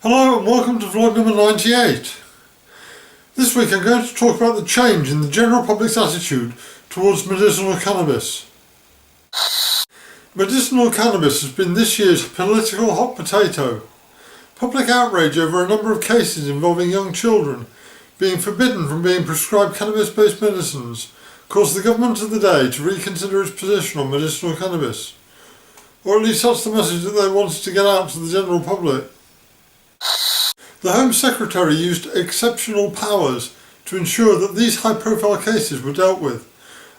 Hello and welcome to vlog number 98. This week I'm going to talk about the change in the general public's attitude towards medicinal cannabis. Medicinal cannabis has been this year's political hot potato. Public outrage over a number of cases involving young children being forbidden from being prescribed cannabis-based medicines caused the government of the day to reconsider its position on medicinal cannabis. Or at least that's the message that they wanted to get out to the general public. The Home Secretary used exceptional powers to ensure that these high-profile cases were dealt with,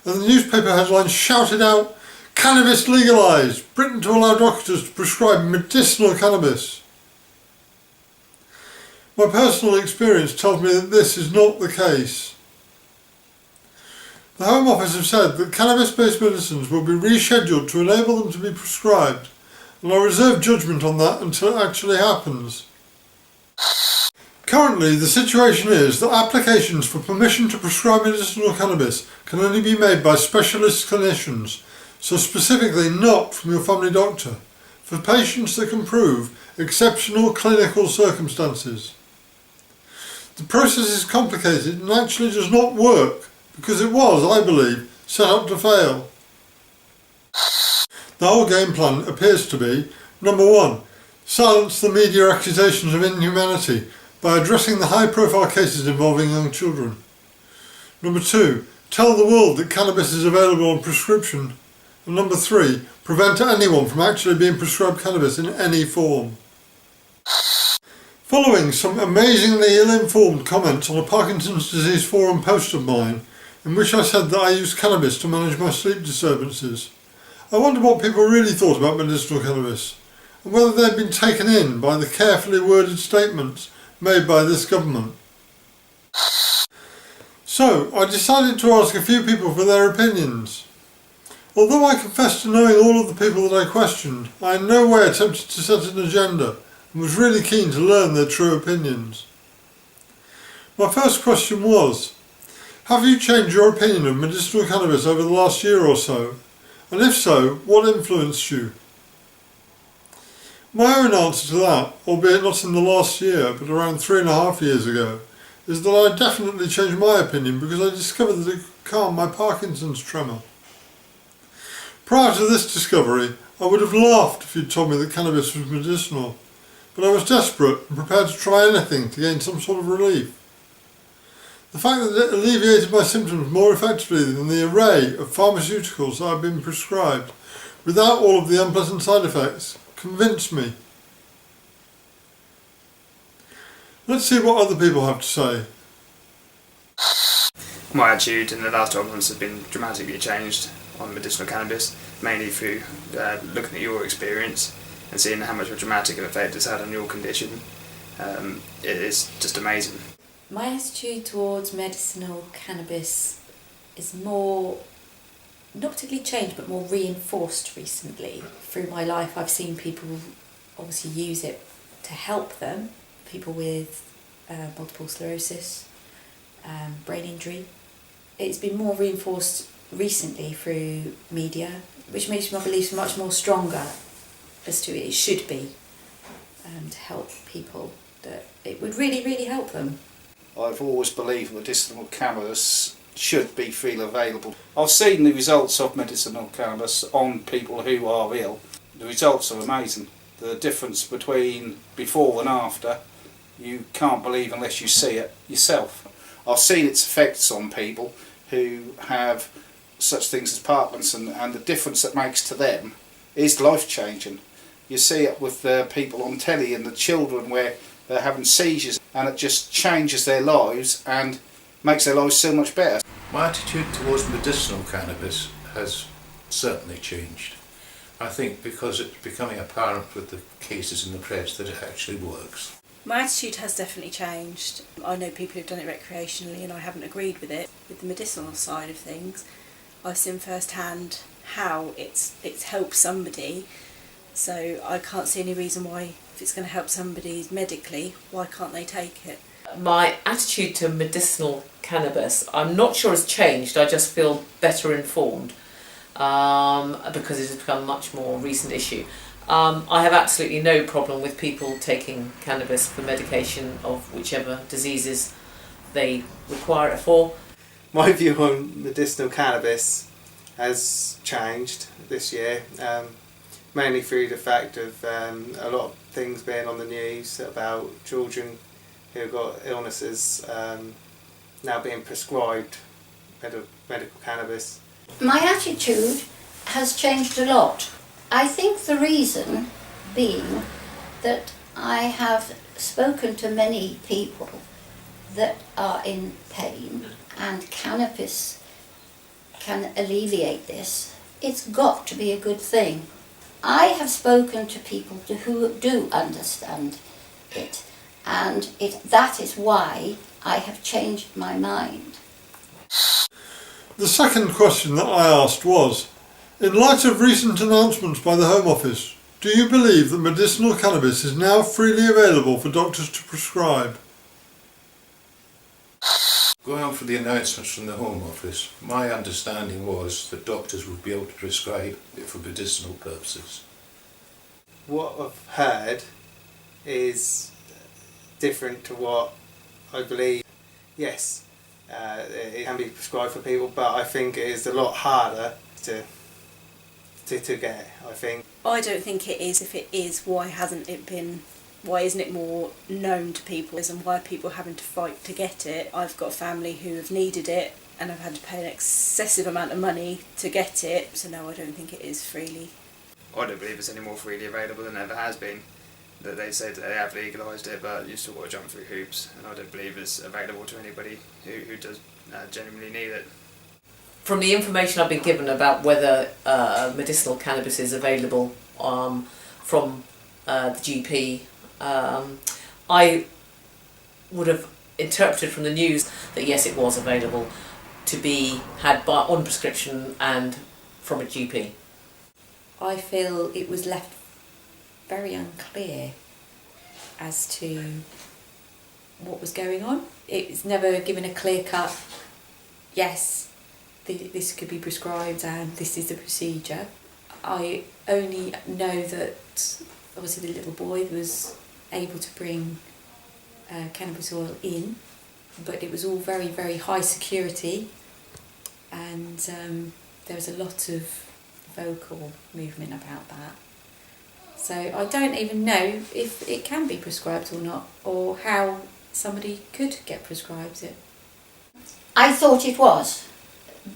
and the newspaper headlines shouted out, "Cannabis legalised! Britain to allow doctors to prescribe medicinal cannabis." My personal experience tells me that this is not the case. The Home Office have said that cannabis-based medicines will be rescheduled to enable them to be prescribed, and I reserve judgment on that until it actually happens. Currently, the situation is that applications for permission to prescribe medicinal cannabis can only be made by specialist clinicians, so specifically not from your family doctor, for patients that can prove exceptional clinical circumstances. The process is complicated and actually does not work because it was, I believe, set up to fail. The whole game plan appears to be, number one, silence the media accusations of inhumanity by addressing the high-profile cases involving young children. Number two, tell the world that cannabis is available on prescription. And number three, prevent anyone from actually being prescribed cannabis in any form. Following some amazingly ill-informed comments on a Parkinson's disease forum post of mine, in which I said that I used cannabis to manage my sleep disturbances, I wondered what people really thought about medicinal cannabis, and whether they'd been taken in by the carefully worded statements made by this government. So, I decided to ask a few people for their opinions. Although I confess to knowing all of the people that I questioned, I in no way attempted to set an agenda and was really keen to learn their true opinions. My first question was, have you changed your opinion of medicinal cannabis over the last year or so? And if so, what influenced you? My own answer to that, albeit not in the last year, but around 3.5 years ago, is that I definitely changed my opinion because I discovered that it could calm my Parkinson's tremor. Prior to this discovery, I would have laughed if you'd told me that cannabis was medicinal, but I was desperate and prepared to try anything to gain some sort of relief. The fact that it alleviated my symptoms more effectively than the array of pharmaceuticals that I've been prescribed, without all of the unpleasant side effects, convinced me. Let's see what other people have to say. My attitude in the last 12 months has been dramatically changed on medicinal cannabis, mainly through looking at your experience and seeing how much of a dramatic effect it's had on your condition. It is just amazing. My attitude towards medicinal cannabis is more, not particularly changed, but more reinforced recently. Through my life I've seen people obviously use it to help them, people with multiple sclerosis, brain injury. It's been more reinforced recently through media, which makes my beliefs much more stronger as to it should be, to help people, that it would really, really help them. I've always believed medicinal cannabis should be freely available. I've seen the results of medicinal cannabis on people who are ill. The results are amazing. The difference between before and after, you can't believe unless you see it yourself. I've seen its effects on people who have such things as Parkinson, and the difference it makes to them is life-changing. You see it with the people on telly and the children where they're having seizures, and it just changes their lives and makes their lives so much better. My attitude towards medicinal cannabis has certainly changed. I think because it's becoming apparent with the cases in the press that it actually works. My attitude has definitely changed. I know people who've done it recreationally and I haven't agreed with it. With the medicinal side of things, I've seen firsthand how it's helped somebody, so I can't see any reason why, if it's going to help somebody medically, why can't they take it? My attitude to medicinal cannabis, I'm not sure has changed, I just feel better informed. because it has become a much more recent issue. I have absolutely no problem with people taking cannabis for medication of whichever diseases they require it for. My view on medicinal cannabis has changed this year, mainly through the fact of a lot of things being on the news about children who have got illnesses now being prescribed medical cannabis. My attitude has changed a lot. I think the reason being that I have spoken to many people that are in pain, and cannabis can alleviate this. It's got to be a good thing. I have spoken to people who do understand it, and that is why I have changed my mind. The second question that I asked was, in light of recent announcements by the Home Office, do you believe that medicinal cannabis is now freely available for doctors to prescribe? Going on from the announcements from the Home Office, my understanding was that doctors would be able to prescribe it for medicinal purposes. What I've heard is different to what I believe. Yes, it can be prescribed for people, but I think it is a lot harder to get, I think. I don't think it is. If it is, why isn't it more known to people, and why are people having to fight to get it? I've got a family who have needed it and I've had to pay an excessive amount of money to get it, so no, I don't think it is freely. I don't believe it's any more freely available than it ever has been. That they say that they have legalised it, but you still got to jump through hoops, and I don't believe it's available to anybody who does genuinely need it. From the information I've been given about whether medicinal cannabis is available from the GP, I would have interpreted from the news that yes, it was available to be had on prescription and from a GP. I feel it was left very unclear as to what was going on. It's never given a clear-cut, yes, this could be prescribed and this is the procedure. I only know that obviously the little boy was able to bring cannabis oil in, but it was all very, very high security, and there was a lot of vocal movement about that. So I don't even know if it can be prescribed or not, or how somebody could get prescribed it. I thought it was,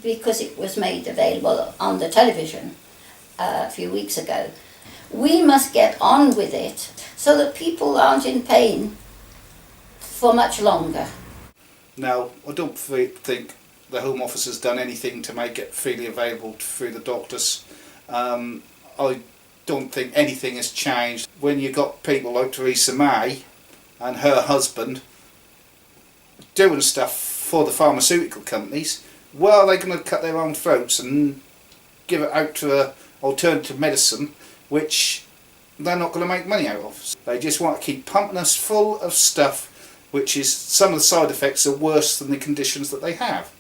because it was made available on the television a few weeks ago. We must get on with it so that people aren't in pain for much longer. Now, I don't think the Home Office has done anything to make it freely available through the doctors. I don't think anything has changed. When you've got people like Theresa May and her husband doing stuff for the pharmaceutical companies, well, are they going to cut their own throats and give it out to an alternative medicine which they're not going to make money out of? They just want to keep pumping us full of stuff which is, some of the side effects are worse than the conditions that they have.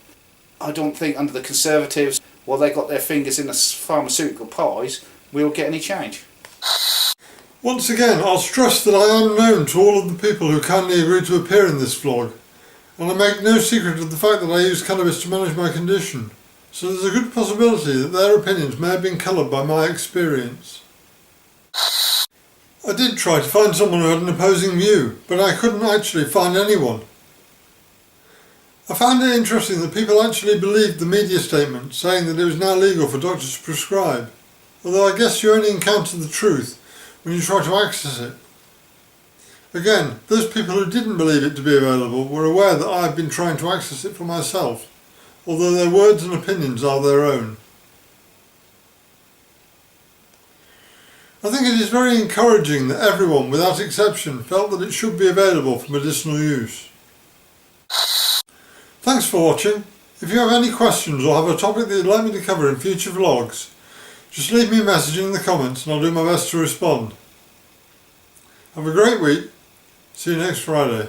I don't think under the Conservatives, while they got their fingers in the pharmaceutical pies, we'll get any change. Once again, I'll stress that I am known to all of the people who kindly agreed to appear in this vlog, and I make no secret of the fact that I use cannabis to manage my condition, so there's a good possibility that their opinions may have been coloured by my experience. I did try to find someone who had an opposing view, but I couldn't actually find anyone. I found it interesting that people actually believed the media statement saying that it was now legal for doctors to prescribe, although I guess you only encounter the truth when you try to access it. Again, those people who didn't believe it to be available were aware that I have been trying to access it for myself, although their words and opinions are their own. I think it is very encouraging that everyone, without exception, felt that it should be available for medicinal use. Thanks for watching. If you have any questions or have a topic that you'd like me to cover in future vlogs, just leave me a message in the comments and I'll do my best to respond. Have a great week. See you next Friday.